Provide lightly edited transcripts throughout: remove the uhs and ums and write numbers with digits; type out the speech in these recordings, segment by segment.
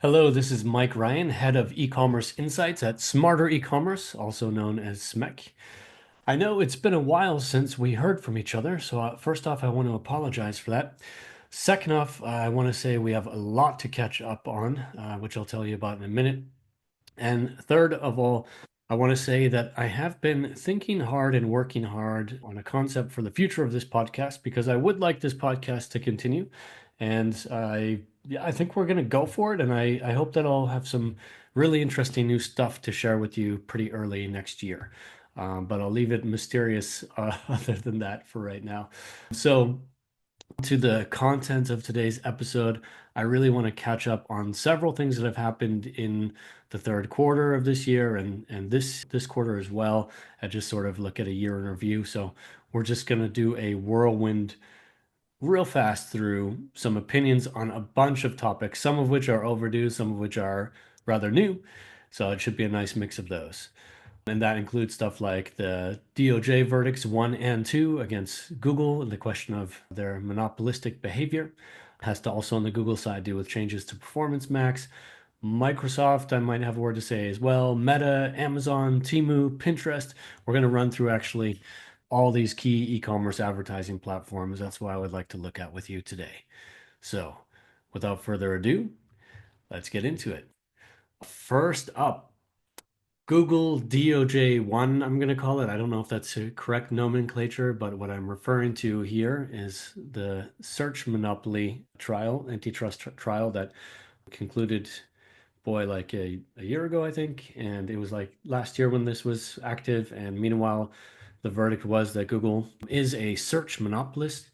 Hello, this is Mike Ryan, head of e-commerce insights at Smarter E-commerce, also known as SMEC. I know it's been a while since we heard from each other, so first off, I want to apologize for that. Second off, I want to say we have a lot to catch up on, which I'll tell you about in a minute. And third of all, I want to say that I have been thinking hard and working hard on a concept for the future of this podcast because I would like this podcast to continue. And yeah, I think we're going to go for it. And I hope that I'll have some really interesting new stuff to share with you pretty early next year. But I'll leave it mysterious other than that for right now. So, to the content of today's episode, I really want to catch up on several things that have happened in the third quarter of this year and this quarter as well. I just sort of look at a year in review. So we're just going to do a whirlwind real fast through some opinions on a bunch of topics, some of which are overdue, some of which are rather new. So it should be a nice mix of those. And that includes stuff like the DOJ verdicts 1 and 2 against Google and the question of their monopolistic behavior. It has to also on the Google side do with changes to Performance Max. Microsoft, I might have a word to say as well. Meta, Amazon, Temu, Pinterest. We're going to run through actually all these key e-commerce advertising platforms. That's what I would like to look at with you today. So, without further ado, let's get into it. First up, Google DOJ1, I'm going to call it. I don't know if that's a correct nomenclature, but what I'm referring to here is the search monopoly trial, antitrust trial that concluded, boy, like a year ago, I think. And it was like last year when this was active. And meanwhile, the verdict was that Google is a search monopolist.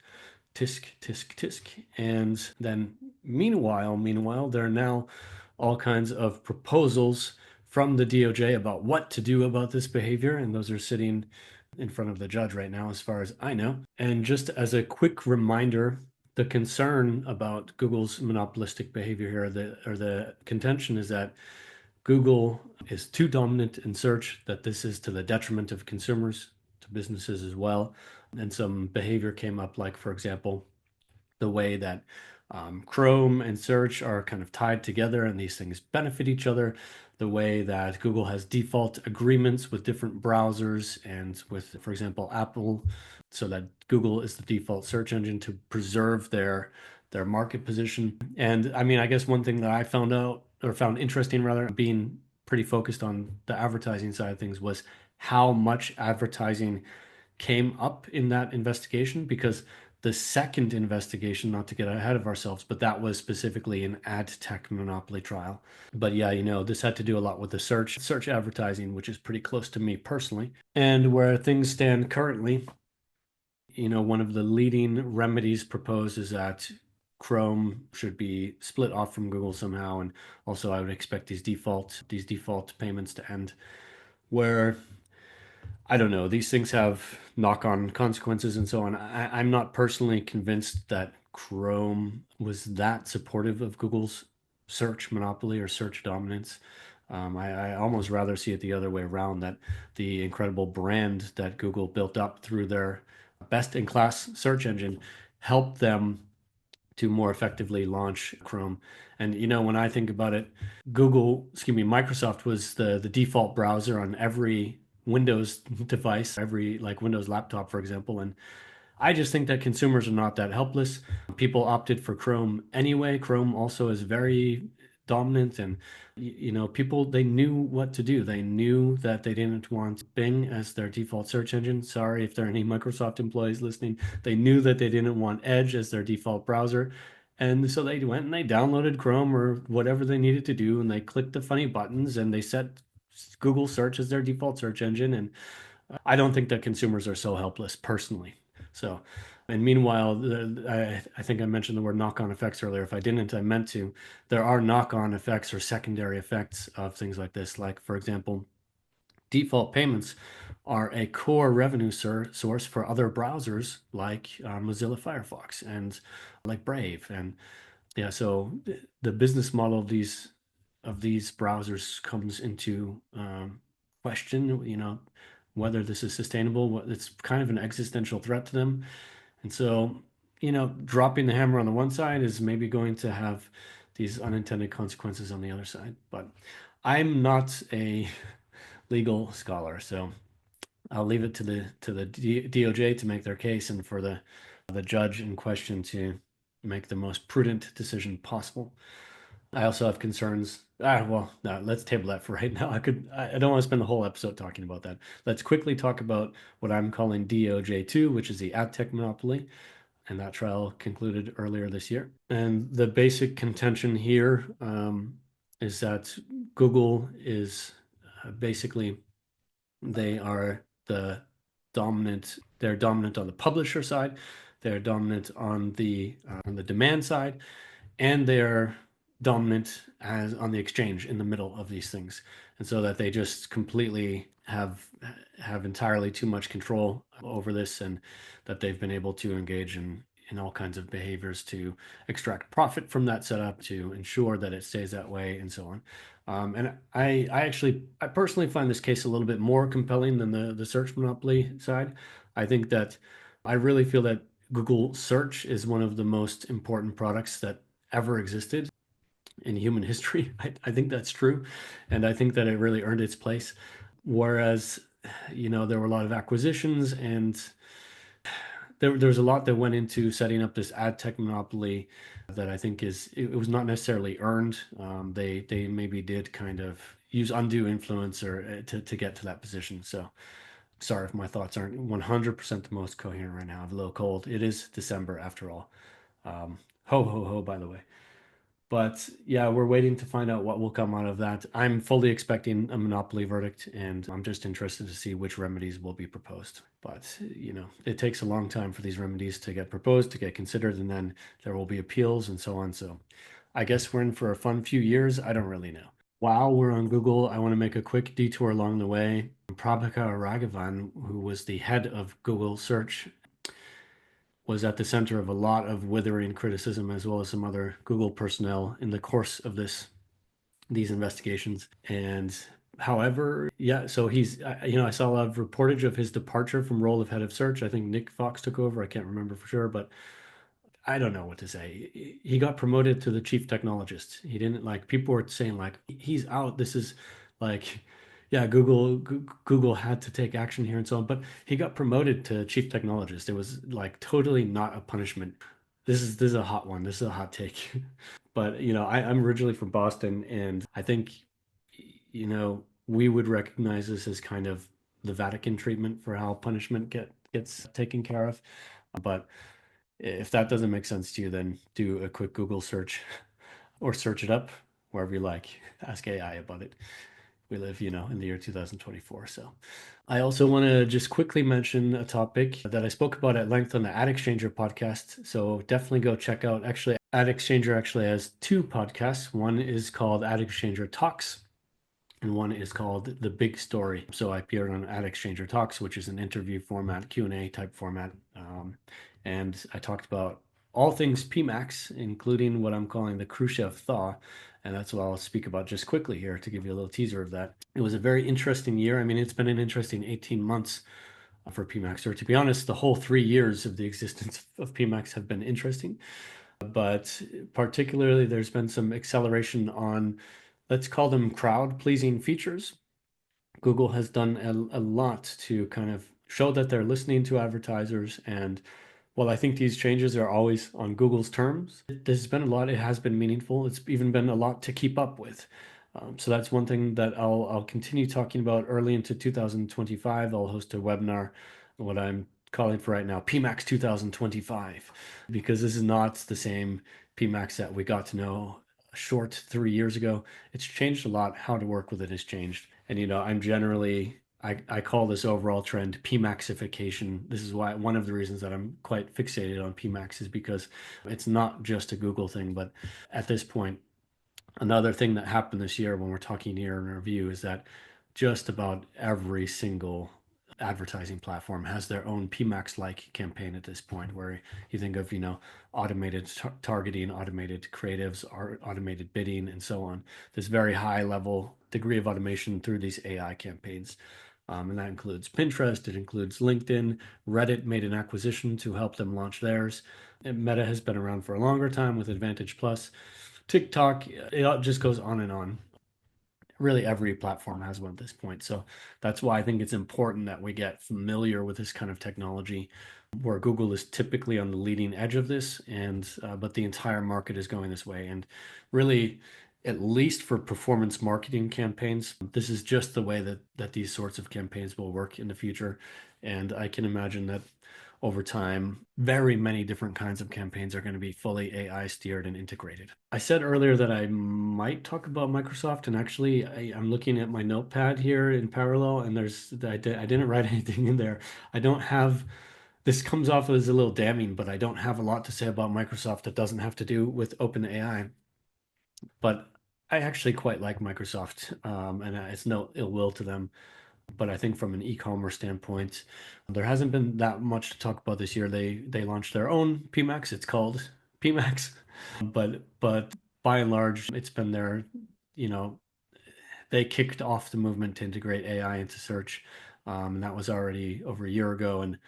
Tisk, tisk, tisk. And then meanwhile, there are now all kinds of proposals from the DOJ about what to do about this behavior. And those are sitting in front of the judge right now, as far as I know. And just as a quick reminder, the concern about Google's monopolistic behavior here, the contention is that Google is too dominant in search, that this is to the detriment of consumers, to businesses as well. And some behavior came up, like, for example, the way that Chrome and search are kind of tied together and these things benefit each other, the way that Google has default agreements with different browsers and with, for example, Apple, so that Google is the default search engine to preserve their market position. And I mean, I guess one thing that I found out or found interesting rather, being pretty focused on the advertising side of things, was how much advertising came up in that investigation, because the second investigation, not to get ahead of ourselves, but that was specifically an ad tech monopoly trial. But yeah, this had to do a lot with the search advertising, which is pretty close to me personally. And where things stand currently, one of the leading remedies proposed is that Chrome should be split off from Google somehow. And also I would expect these default payments to end, where I don't know. These things have knock-on consequences and so on. I'm not personally convinced that Chrome was that supportive of Google's search monopoly or search dominance. I almost rather see it the other way around, that the incredible brand that Google built up through their best-in-class search engine helped them to more effectively launch Chrome. And when I think about it, Microsoft was the default browser on every Windows device, every like Windows laptop, for example. And I just think that consumers are not that helpless. People opted for Chrome anyway. Chrome also is very dominant, and people, they knew what to do. They knew that they didn't want Bing as their default search engine. Sorry if there are any Microsoft employees listening. They knew that they didn't want Edge as their default browser. And so they went and they downloaded Chrome or whatever they needed to do, and they clicked the funny buttons and they set Google search as their default search engine. And I don't think that consumers are so helpless personally. So, and meanwhile, I think I mentioned the word knock-on effects earlier. If I didn't, I meant to. There are knock-on effects or secondary effects of things like this. Like, for example, default payments are a core revenue source for other browsers like Mozilla Firefox and like Brave. And yeah, so the business model of these browsers comes into question, whether this is sustainable. It's kind of an existential threat to them. And so, dropping the hammer on the one side is maybe going to have these unintended consequences on the other side. But I'm not a legal scholar, so I'll leave it to the DOJ to make their case and for the judge in question to make the most prudent decision possible. I also have concerns. Well, no, let's table that for right now. I don't want to spend the whole episode talking about that. Let's quickly talk about what I'm calling DOJ2, which is the ad tech monopoly, and that trial concluded earlier this year. And the basic contention here is that Google is basically they are they're dominant on the publisher side, they're dominant on the demand side, and they're dominant as on the exchange in the middle of these things. And so that they just completely have entirely too much control over this, and that they've been able to engage in all kinds of behaviors to extract profit from that setup to ensure that it stays that way and so on. And I personally find this case a little bit more compelling than the search monopoly side. I think that I really feel that Google search is one of the most important products that ever existed in human history. I think that's true. And I think that it really earned its place. Whereas, there were a lot of acquisitions and there's a lot that went into setting up this ad tech monopoly that I think it was not necessarily earned. They maybe did kind of use undue influence or to get to that position. So sorry if my thoughts aren't 100% the most coherent right now. I have a little cold. It is December after all. Ho ho ho, by the way. But yeah, we're waiting to find out what will come out of that. I'm fully expecting a monopoly verdict, and I'm just interested to see which remedies will be proposed. But, it takes a long time for these remedies to get proposed, to get considered, and then there will be appeals and so on. So I guess we're in for a fun few years. I don't really know. While we're on Google, I want to make a quick detour along the way. Prabhakar Raghavan, who was the head of Google Search, was at the center of a lot of withering criticism as well as some other Google personnel in the course of these investigations. And however, yeah, so I saw a lot of reportage of his departure from role of head of search. I think Nick Fox took over. I can't remember for sure, but I don't know what to say. He got promoted to the chief technologist. He didn't like people were saying like he's out. This is like yeah, Google had to take action here and so on, but he got promoted to chief technologist. It was like totally not a punishment. This is a hot one. This is a hot take. But I'm originally from Boston, and I think we would recognize this as kind of the Vatican treatment for how punishment gets taken care of. But if that doesn't make sense to you, then do a quick Google search or search it up wherever you like. Ask AI about it. We live, in the year 2024. So I also want to just quickly mention a topic that I spoke about at length on the Ad Exchanger podcast. So definitely go check out. Actually, Ad Exchanger actually has two podcasts. One is called Ad Exchanger Talks, and one is called The Big Story. So I appeared on Ad Exchanger Talks, which is an interview format, Q&A type format. And I talked about all things PMAX, including what I'm calling the Khrushchev thaw. And that's what I'll speak about just quickly here to give you a little teaser of that. It was a very interesting year. I mean, it's been an interesting 18 months for PMAX, or to be honest, the whole 3 years of the existence of PMAX have been interesting. But particularly, there's been some acceleration on, let's call them crowd-pleasing features. Google has done a lot to kind of show that they're listening to advertisers. And while I think these changes are always on Google's terms, there's been a lot. It has been meaningful. It's even been a lot to keep up with. So that's one thing that I'll continue talking about early into 2025. I'll host a webinar, what I'm calling for right now, PMAX 2025, because this is not the same PMAX that we got to know a short 3 years ago. It's changed a lot. How to work with it has changed. And I'm generally I call this overall trend PMAXification. This is why one of the reasons that I'm quite fixated on PMAX is because it's not just a Google thing, but at this point, another thing that happened this year when we're talking here in review is that just about every single advertising platform has their own PMAX-like campaign at this point, where you think of, automated targeting, automated creatives, automated bidding, and so on. This very high level degree of automation through these AI campaigns. And that includes Pinterest, it includes LinkedIn, Reddit made an acquisition to help them launch theirs. And Meta has been around for a longer time with Advantage Plus. TikTok, it just goes on and on. Really every platform has one at this point. So that's why I think it's important that we get familiar with this kind of technology, where Google is typically on the leading edge of this, and but the entire market is going this way. And really, at least for performance marketing campaigns, this is just the way that these sorts of campaigns will work in the future. And I can imagine that over time, very many different kinds of campaigns are going to be fully AI steered and integrated. I said earlier that I might talk about Microsoft, and actually, I'm looking at my notepad here in parallel, and I didn't write anything in there. I don't have, this comes off as a little damning, but I don't have a lot to say about Microsoft that doesn't have to do with OpenAI. But I actually quite like Microsoft, and it's no ill will to them. But I think from an e-commerce standpoint, there hasn't been that much to talk about this year. They launched their own PMax. It's called PMax, but by and large, it's been their, you know, they kicked off the movement to integrate AI into search, and that was already over a year ago. And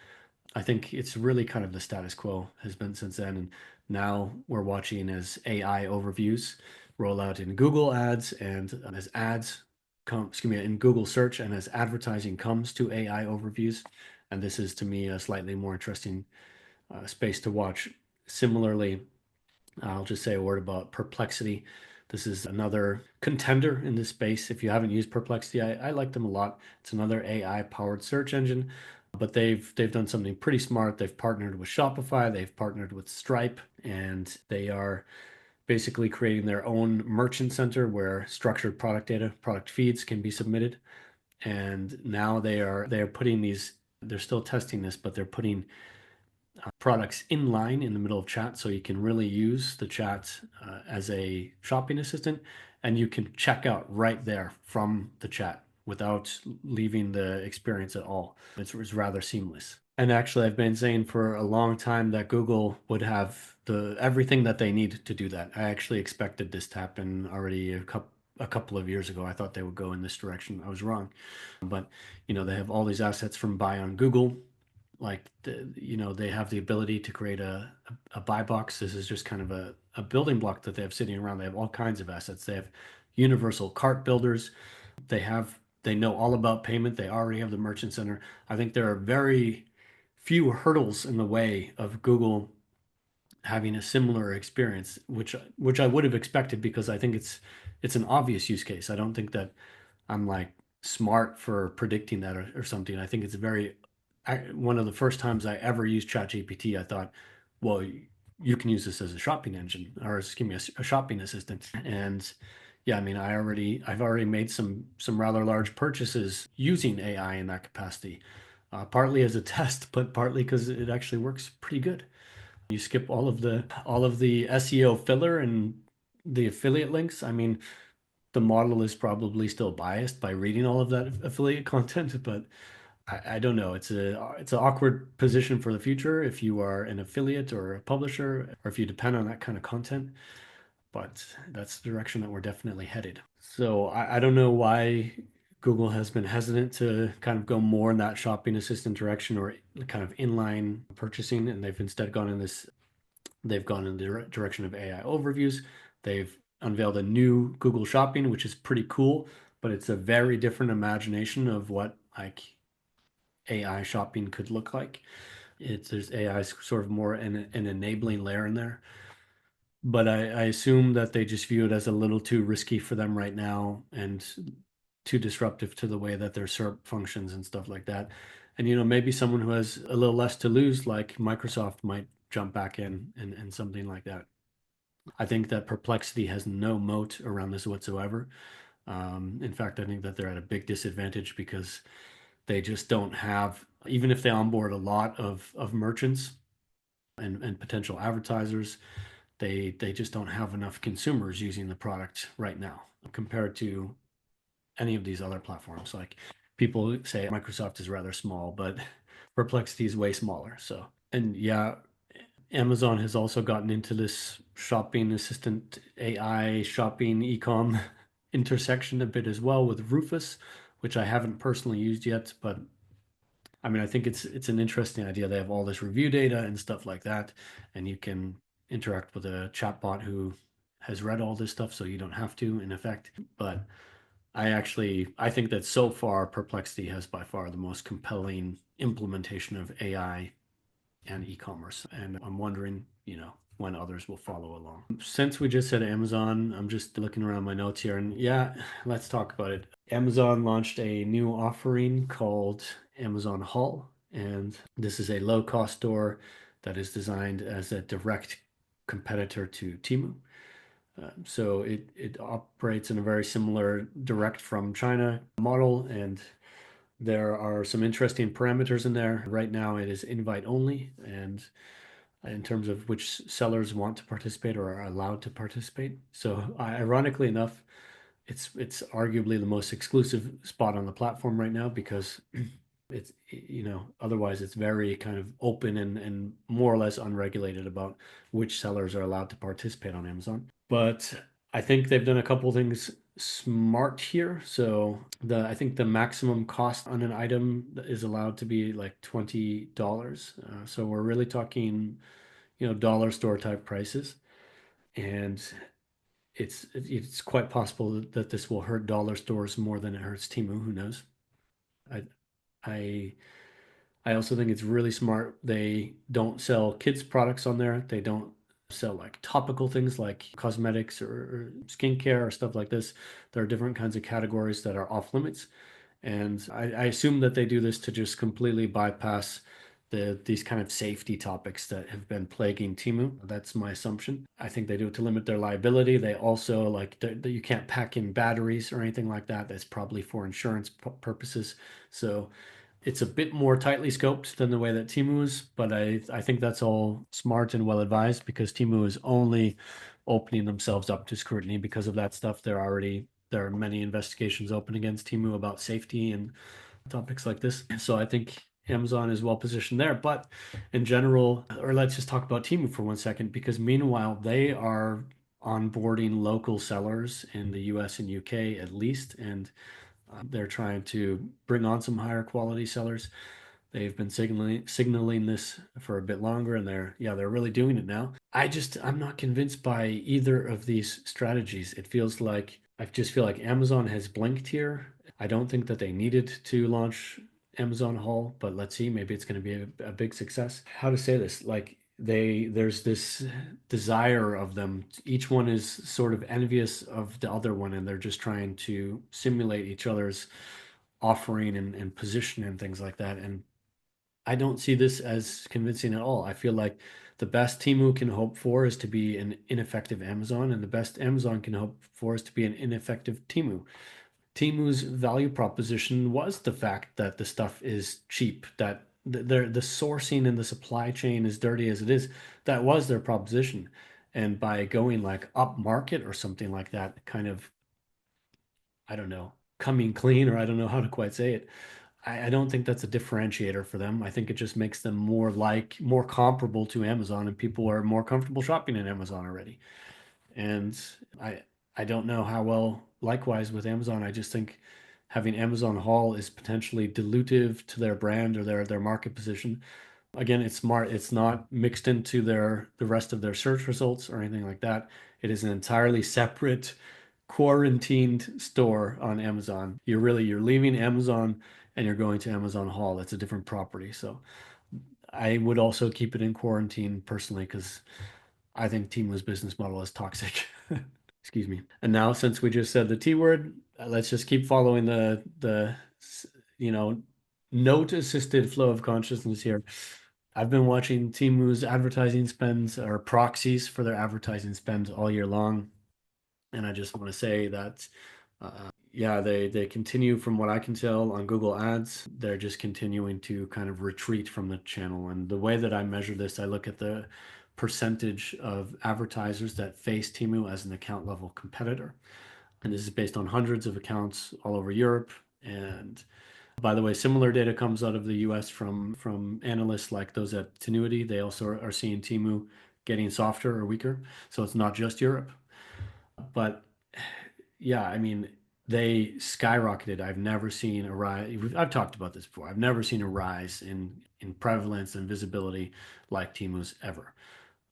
I think it's really kind of the status quo has been since then. And now we're watching as AI overviews roll out in Google ads and as ads come, excuse me, in Google search and as advertising comes to AI overviews. And this is to me a slightly more interesting space to watch. Similarly, I'll just say a word about Perplexity. This is another contender in this space. If you haven't used Perplexity, I like them a lot. It's another AI powered search engine, but they've done something pretty smart. They've partnered with Shopify, they've partnered with Stripe, and they are basically creating their own merchant center where structured product data, product feeds can be submitted. And now they are putting these, they're still testing this, but they're putting products in line in the middle of chat, so you can really use the chat as a shopping assistant, and you can check out right there from the chat without leaving the experience at all. It's rather seamless. And actually, I've been saying for a long time that Google would have the everything that they need to do that. I actually expected this to happen already a couple of years ago. I thought they would go in this direction. I was wrong. But they have all these assets from buy on Google, like they have the ability to create a buy box. This is just kind of a building block that they have sitting around. They have all kinds of assets. They have universal cart builders. They know all about payment. They already have the merchant center. I think there are very few hurdles in the way of Google having a similar experience, which I would have expected, because I think it's an obvious use case. I don't think that I'm like smart for predicting that or something. I think it's one of the first times I ever used ChatGPT, I thought, well, you can use this as a shopping engine, or excuse me, a shopping assistant. And yeah, I mean, I've already made some rather large purchases using AI in that capacity, partly as a test, but partly because it actually works pretty good. You skip all of the SEO filler and the affiliate links. I mean, the model is probably still biased by reading all of that affiliate content, but I don't know. It's an awkward position for the future if you are an affiliate or a publisher, or if you depend on that kind of content. But that's the direction that we're definitely headed. So I don't know why Google has been hesitant to kind of go more in that shopping assistant direction, or kind of inline purchasing, and they've gone in the direction of AI overviews. They've unveiled a new Google Shopping, which is pretty cool, but it's a very different imagination of what like AI shopping could look like. There's AI sort of more an enabling layer in there, but I assume that they just view it as a little too risky for them right now, and too disruptive to the way that their SERP functions and stuff like that. And maybe someone who has a little less to lose, like Microsoft, might jump back in and something like that. I think that Perplexity has no moat around this whatsoever. In fact, I think that they're at a big disadvantage, because they just don't have, even if they onboard a lot of merchants and potential advertisers, they just don't have enough consumers using the product right now compared to any of these other platforms. Like, people say Microsoft is rather small, but Perplexity is way smaller. So, and yeah, Amazon has also gotten into this shopping assistant AI shopping ecom intersection a bit as well with Rufus, which I haven't personally used yet, but I mean, I think it's an interesting idea. They have all this review data and stuff like that, and you can interact with a chatbot who has read all this stuff, so you don't have to, in effect. But I think that so far Perplexity has by far the most compelling implementation of AI and e-commerce. And I'm wondering, when others will follow along. Since we just said Amazon, I'm just looking around my notes here, and yeah, let's talk about it. Amazon launched a new offering called Amazon Haul, and this is a low-cost store that is designed as a direct competitor to Temu. So it operates in a very similar direct from China model, and there are some interesting parameters in there. Right now, it is invite only, and in terms of which sellers want to participate or are allowed to participate. So, ironically enough, it's arguably the most exclusive spot on the platform right now because it's otherwise it's very kind of open and more or less unregulated about which sellers are allowed to participate on Amazon. But I think they've done a couple things smart here. So the I think the maximum cost on an item is allowed to be like $20. So we're really talking, dollar store type prices. And it's quite possible that this will hurt dollar stores more than it hurts Temu. Who knows? I I I also think it's really smart. They don't sell kids products on there. They don't sell like topical things like cosmetics or skincare or stuff like this. There are different kinds of categories that are off limits. And I assume that they do this to just completely bypass these kind of safety topics that have been plaguing Temu. That's my assumption. I think they do it to limit their liability. They also like you can't pack in batteries or anything like that. That's probably for insurance purposes. So it's a bit more tightly scoped than the way that Temu is, but I think that's all smart and well advised because Temu is only opening themselves up to scrutiny because of that stuff. There are many investigations open against Temu about safety and topics like this. So I think Amazon is well positioned there. But in general, or let's just talk about Temu for 1 second, because meanwhile they are onboarding local sellers in the US and UK at least, and they're trying to bring on some higher quality sellers. They've been signaling this for a bit longer, and they're really doing it now. I'm not convinced by either of these strategies. I just feel like Amazon has blinked here. I don't think that they needed to launch Amazon Haul, but let's see, maybe it's going to be a big success. How to say this? Like there's this desire of them. Each one is sort of envious of the other one, and they're just trying to simulate each other's offering and position and things like that. And I don't see this as convincing at all. I feel like the best Temu can hope for is to be an ineffective Amazon, and the best Amazon can hope for is to be an ineffective Temu. Temu's value proposition was the fact that the stuff is cheap, that the sourcing and the supply chain, as dirty as it is, that was their proposition. And by going like up market or something like that, kind of, I don't know, coming clean, or I don't know how to quite say it. I don't think that's a differentiator for them. I think it just makes them more comparable to Amazon, and people are more comfortable shopping in Amazon already. And I I don't know how well. Likewise with Amazon, I just think having Amazon Haul is potentially dilutive to their brand or their market position. Again, it's smart. It's not mixed into the rest of their search results or anything like that. It is an entirely separate quarantined store on Amazon. You're leaving Amazon and you're going to Amazon Haul. That's a different property. So I would also keep it in quarantine personally because I think Temu's business model is toxic. Excuse me. And now, since we just said the T word, let's just keep following the you know note assisted flow of consciousness here. I've been watching Temu's advertising spends or proxies for their advertising spends all year long, and I just want to say that yeah, they continue from what I can tell on Google Ads. They're just continuing to kind of retreat from the channel. And the way that I measure this, I look at the percentage of advertisers that face Temu as an account level competitor. And this is based on hundreds of accounts all over Europe. And by the way, similar data comes out of the US from analysts like those at Tenuity. They also are seeing Temu getting softer or weaker. So it's not just Europe. But yeah, I mean, they skyrocketed. I've never seen a rise. I've talked about this before. I've never seen a rise in prevalence and visibility like Temu's ever.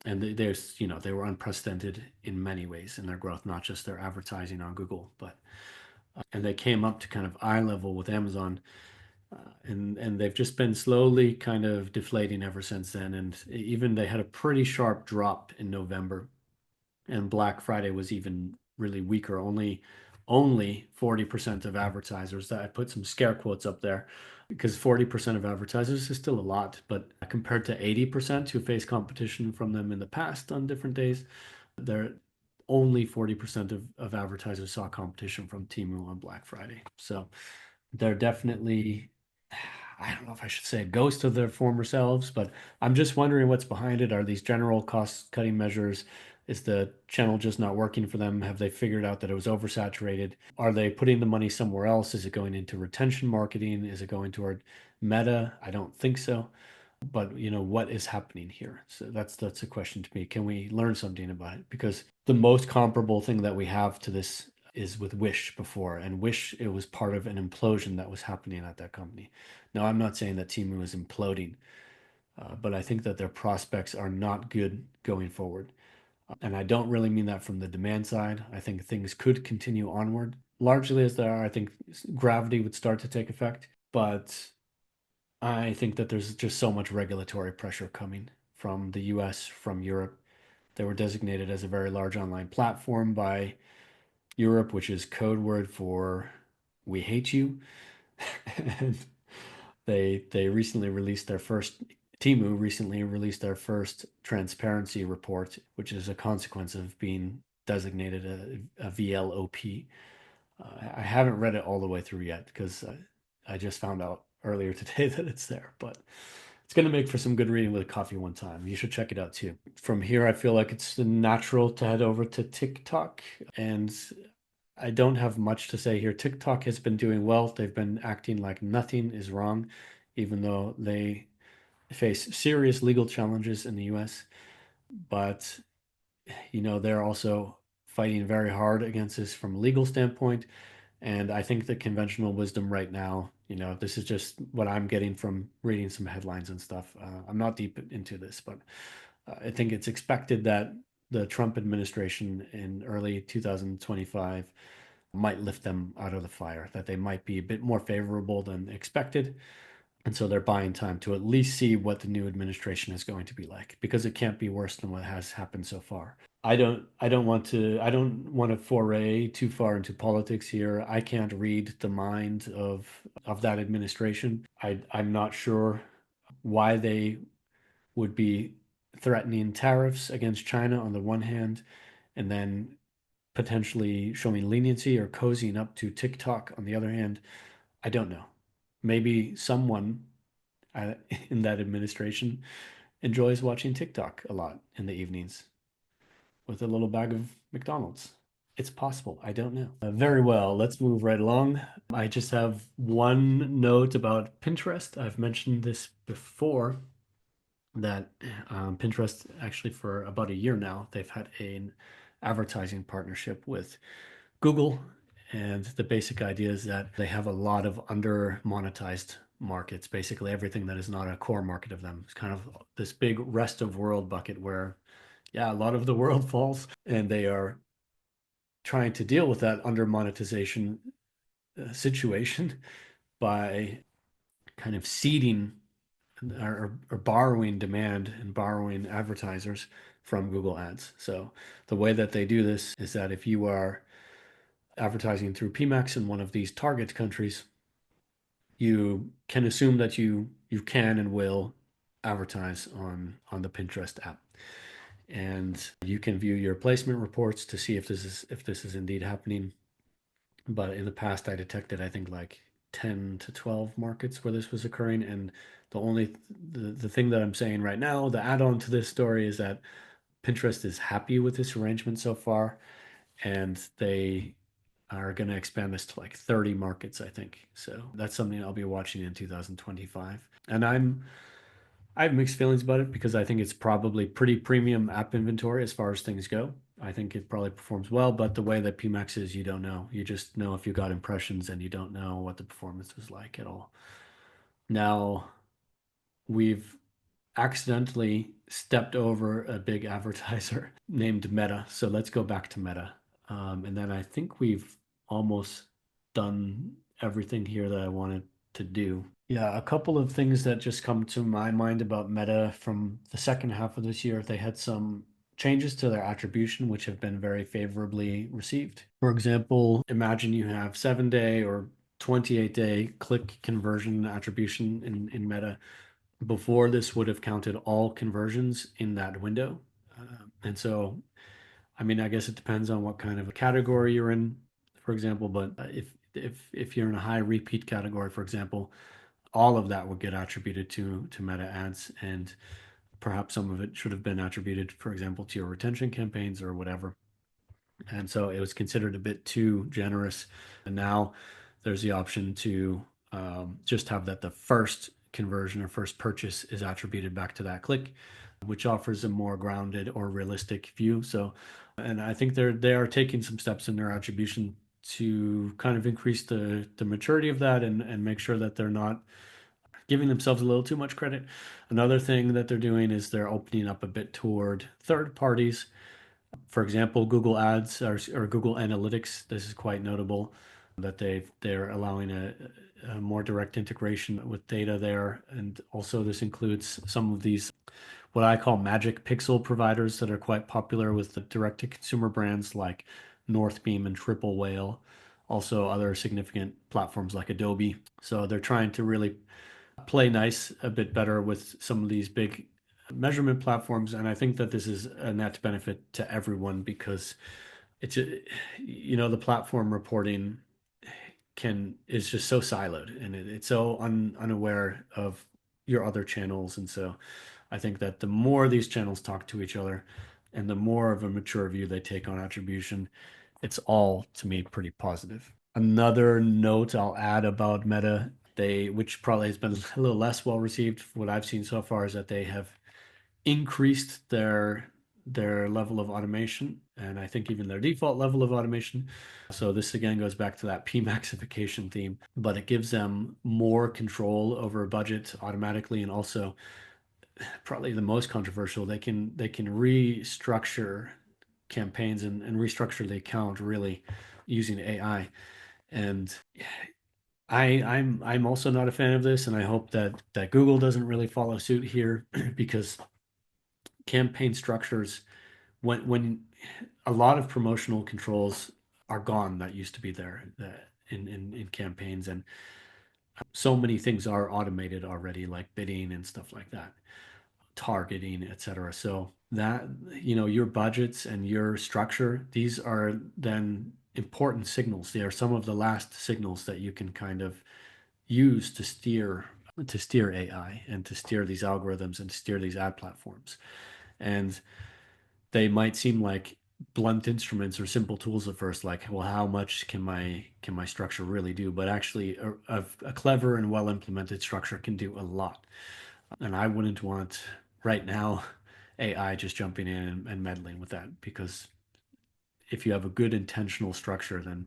And they were unprecedented in many ways in their growth, not just their advertising on Google, but and they came up to kind of eye level with Amazon, and they've just been slowly kind of deflating ever since then. And even they had a pretty sharp drop in November, and Black Friday was even really weaker. Only 40% of advertisers, that I put some scare quotes up there because 40% of advertisers is still a lot, but compared to 80% who face competition from them in the past on different days, they're only 40% of advertisers saw competition from Temu on Black Friday. So they're definitely, I don't know if I should say a ghost of their former selves, but I'm just wondering what's behind it. Are these general cost cutting measures? Is the channel just not working for them? Have they figured out that it was oversaturated? Are they putting the money somewhere else? Is it going into retention marketing? Is it going toward Meta? I don't think so. But what is happening here? So that's a question to me. Can we learn something about it? Because the most comparable thing that we have to this is with Wish before, and Wish, it was part of an implosion that was happening at that company. Now, I'm not saying that Temu is imploding, but I think that their prospects are not good going forward. And I don't really mean that from the demand side. I think things could continue onward, largely as they are. I think gravity would start to take effect, but I think that there's just so much regulatory pressure coming from the US, from Europe. They were designated as a very large online platform by Europe, which is code word for "we hate you." And they recently released their first Temu recently released their first transparency report, which is a consequence of being designated a VLOP. I haven't read it all the way through yet because I just found out earlier today that it's there, but it's going to make for some good reading with coffee one time. You should check it out too. From here, I feel like it's natural to head over to TikTok, and I don't have much to say here. TikTok has been doing well. They've been acting like nothing is wrong, even though they face serious legal challenges in the US. But, they're also fighting very hard against this from a legal standpoint. And I think the conventional wisdom right now, this is just what I'm getting from reading some headlines and stuff. I'm not deep into this, but I think it's expected that the Trump administration in early 2025 might lift them out of the fire, that they might be a bit more favorable than expected. And so they're buying time to at least see what the new administration is going to be like, because it can't be worse than what has happened so far. I don't want to foray too far into politics here. I can't read the mind of that administration. I'm not sure why they would be threatening tariffs against China on the one hand, and then potentially showing leniency or cozying up to TikTok on the other hand. I don't know. Maybe someone uh, in that administration enjoys watching TikTok a lot in the evenings with a little bag of McDonald's. It's possible. I don't know. Very well. Let's move right along. I just have one note about Pinterest. I've mentioned this before that Pinterest, actually, for about a year now, they've had an advertising partnership with Google. And the basic idea is that they have a lot of under monetized markets, basically everything that is not a core market of them. It's kind of this big rest of world bucket where, yeah, a lot of the world falls, and they are trying to deal with that under monetization situation by kind of seeding or borrowing demand and borrowing advertisers from Google Ads. So the way that they do this is that if you are advertising through PMAX in one of these target countries, you can assume that you can and will advertise on the Pinterest app. And you can view your placement reports to see if this is indeed happening. But in the past, I detected, I think, like 10 to 12 markets where this was occurring. And the thing that I'm saying right now, the add-on to this story, is that Pinterest is happy with this arrangement so far, and they are going to expand this to like 30 markets, I think. So that's something I'll be watching in 2025. And I have mixed feelings about it because I think it's probably pretty premium app inventory as far as things go. I think it probably performs well, but the way that PMAX is, you don't know. You just know if you got impressions and you don't know what the performance was like at all. Now, we've accidentally stepped over a big advertiser named Meta. So let's go back to Meta. And then I think we've almost done everything here that I wanted to do. Yeah, a couple of things that just come to my mind about Meta from the second half of this year. They had some changes to their attribution, which have been very favorably received. For example, imagine you have 7 day or 28-day click conversion attribution in Meta. Before, this would have counted all conversions in that window. And so, I mean, I guess it depends on what kind of a category you're in, for example, but if you're in a high repeat category, for example, all of that would get attributed to Meta ads, and perhaps some of it should have been attributed, for example, to your retention campaigns or whatever. And so it was considered a bit too generous. And now there's the option to just have that the first conversion or first purchase is attributed back to that click, which offers a more grounded or realistic view. So, and I think they are taking some steps in their attribution to kind of increase the maturity of that and make sure that they're not giving themselves a little too much credit. Another thing that they're doing is they're opening up a bit toward third parties. For example, Google Ads or Google Analytics. This is quite notable that they're allowing a more direct integration with data there, and also this includes some of these what I call magic pixel providers that are quite popular with the direct to consumer brands like Northbeam and Triple Whale, also other significant platforms like Adobe. So they're trying to really play nice a bit better with some of these big measurement platforms. And I think that this is a net benefit to everyone because it's the platform reporting can is just so siloed and it's so unaware of your other channels. And so I think that the more these channels talk to each other and the more of a mature view they take on attribution, it's all to me pretty positive. Another note I'll add about Meta, which probably has been a little less well received, what I've seen so far is that they have increased their level of automation, and I think even their default level of automation. So this again goes back to that P-maxification theme, but it gives them more control over a budget automatically, and also probably the most controversial, they can restructure campaigns and restructure the account really using AI. And I'm also not a fan of this, and I hope that Google doesn't really follow suit here because campaign structures when a lot of promotional controls are gone that used to be there in campaigns, and so many things are automated already, like bidding and stuff like that, targeting, etc. So that, your budgets and your structure, these are then important signals. They are some of the last signals that you can kind of use to steer AI and to steer these algorithms and to steer these ad platforms. And they might seem like blunt instruments or simple tools at first, like, well, how much can my structure really do? But actually, a clever and well implemented structure can do a lot. And I wouldn't want right now AI just jumping in and meddling with that, because if you have a good intentional structure, then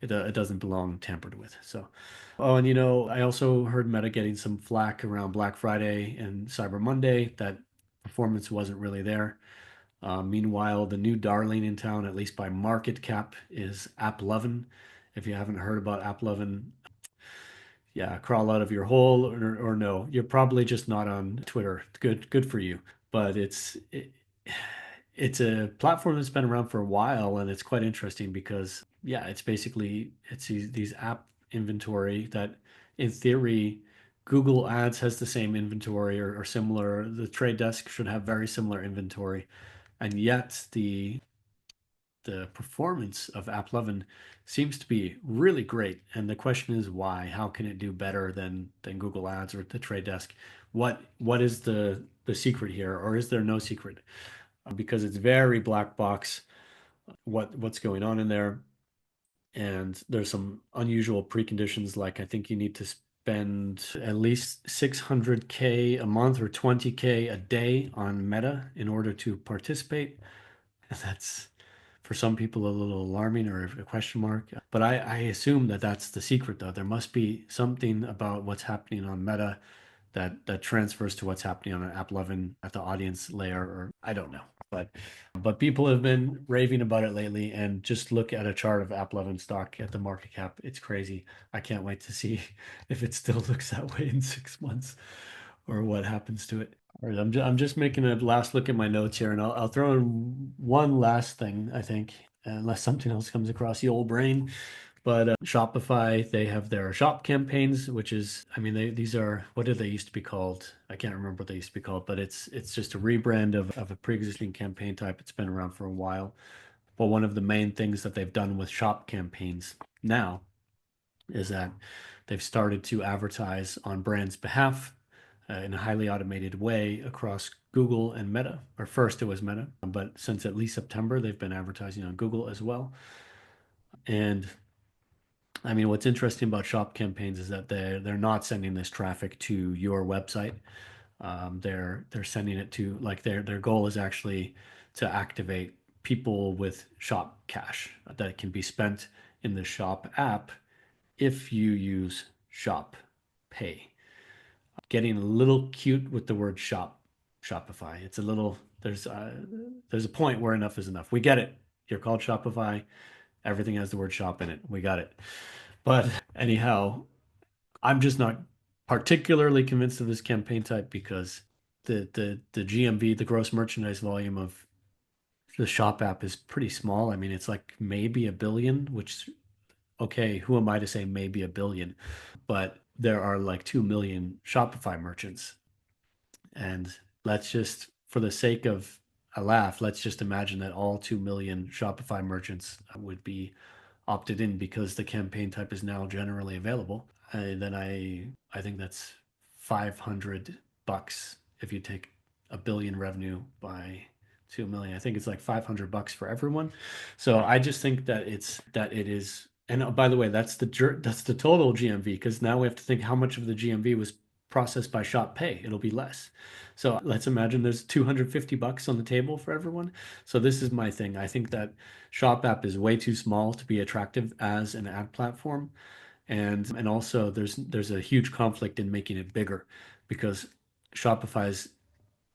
it doesn't belong tampered with. So, oh, and I also heard Meta getting some flack around Black Friday and Cyber Monday that performance wasn't really there. Meanwhile, the new darling in town, at least by market cap, is AppLovin. If you haven't heard about AppLovin, yeah, crawl out of your hole, or no, you're probably just not on Twitter. Good for you. But it's a platform that's been around for a while, and it's quite interesting because, yeah, it's these app inventory that in theory Google Ads has the same inventory or similar. The Trade Desk should have very similar inventory, and yet the performance of AppLovin seems to be really great. And the question is why? How can it do better than Google Ads or the Trade Desk? What is the secret here, or is there no secret? Because it's very black box what's going on in there, and there's some unusual preconditions, like I think you need to spend at least 600K a month or 20K a day on Meta in order to participate. That's for some people a little alarming or a question mark. But I assume that that's the secret, though. There must be something about what's happening on Meta that transfers to what's happening on an app 11 at the audience layer, or I don't know. But people have been raving about it lately, and just look at a chart of app 11 stock at the market cap. It's crazy. I can't wait to see if it still looks that way in 6 months or what happens to it. All right, I'm just making a last look at my notes here, and I'll throw in one last thing, I think, unless something else comes across the old brain. But Shopify, they have their shop campaigns, which is, I mean, these are, what did they used to be called? I can't remember what they used to be called, but it's just a rebrand of a pre-existing campaign type. It's been around for a while. But one of the main things that they've done with shop campaigns now is that they've started to advertise on brands' behalf in a highly automated way across Google and Meta. Or first it was Meta, but since at least September, they've been advertising on Google as well. And I mean, what's interesting about shop campaigns is that they're not sending this traffic to your website. They're sending it to, like, their goal is actually to activate people with shop cash that can be spent in the shop app if you use Shop Pay. Getting a little cute with the word Shopify. It's a little, there's a point where enough is enough. We get it. You're called Shopify. Everything has the word shop in it. We got it. But anyhow, I'm just not particularly convinced of this campaign type because the GMV, the gross merchandise volume of the shop app is pretty small. I mean, it's like maybe a billion, which, okay, who am I to say maybe a billion? But there are like 2 million Shopify merchants. And let's just, for the sake of a laugh, let's just imagine that all 2 million Shopify merchants would be opted in because the campaign type is now generally available. Then I think that's $500 if you take a billion revenue by 2 million. I think it's like $500 for everyone. So I just think that it is. And by the way, that's the total GMV, because now we have to think how much of the GMV was processed by Shop Pay. It'll be less. So let's imagine there's $250 on the table for everyone. So this is my thing. I think that Shop app is way too small to be attractive as an ad platform. And also there's a huge conflict in making it bigger, because Shopify's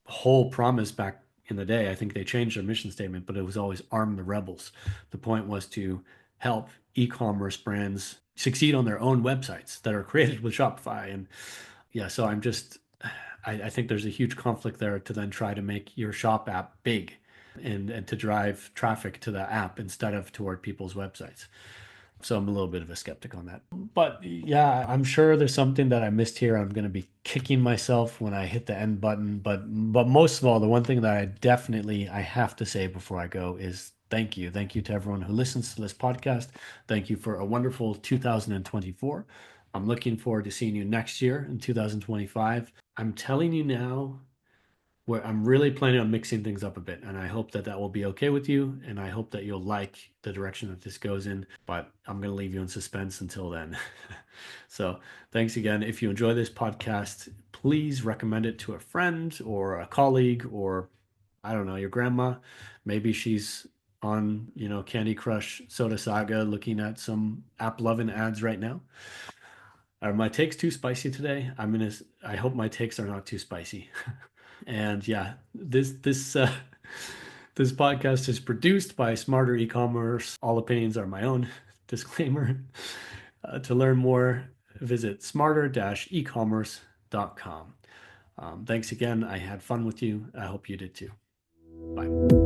whole promise back in the day, I think they changed their mission statement, but it was always arm the rebels. The point was to help e-commerce brands succeed on their own websites that are created with Shopify. And yeah, so I think there's a huge conflict there to then try to make your shop app big and to drive traffic to the app instead of toward people's websites. So I'm a little bit of a skeptic on that. But yeah, I'm sure there's something that I missed here. I'm going to be kicking myself when I hit the end button. But most of all, the one thing that I have to say before I go is thank you. Thank you to everyone who listens to this podcast. Thank you for a wonderful 2024. I'm looking forward to seeing you next year in 2025. I'm telling you now, where I'm really planning on mixing things up a bit, and I hope that that will be okay with you, and I hope that you'll like the direction that this goes in, but I'm going to leave you in suspense until then. So thanks again. If you enjoy this podcast, please recommend it to a friend or a colleague, or I don't know, your grandma. Maybe she's on, Candy Crush Soda Saga looking at some app loving ads right now. Are my takes too spicy today? I hope my takes are not too spicy. And yeah, this podcast is produced by Smarter E-commerce. All opinions are my own. Disclaimer. To learn more, visit smarter-ecommerce.com. Thanks again. I had fun with you. I hope you did too. Bye.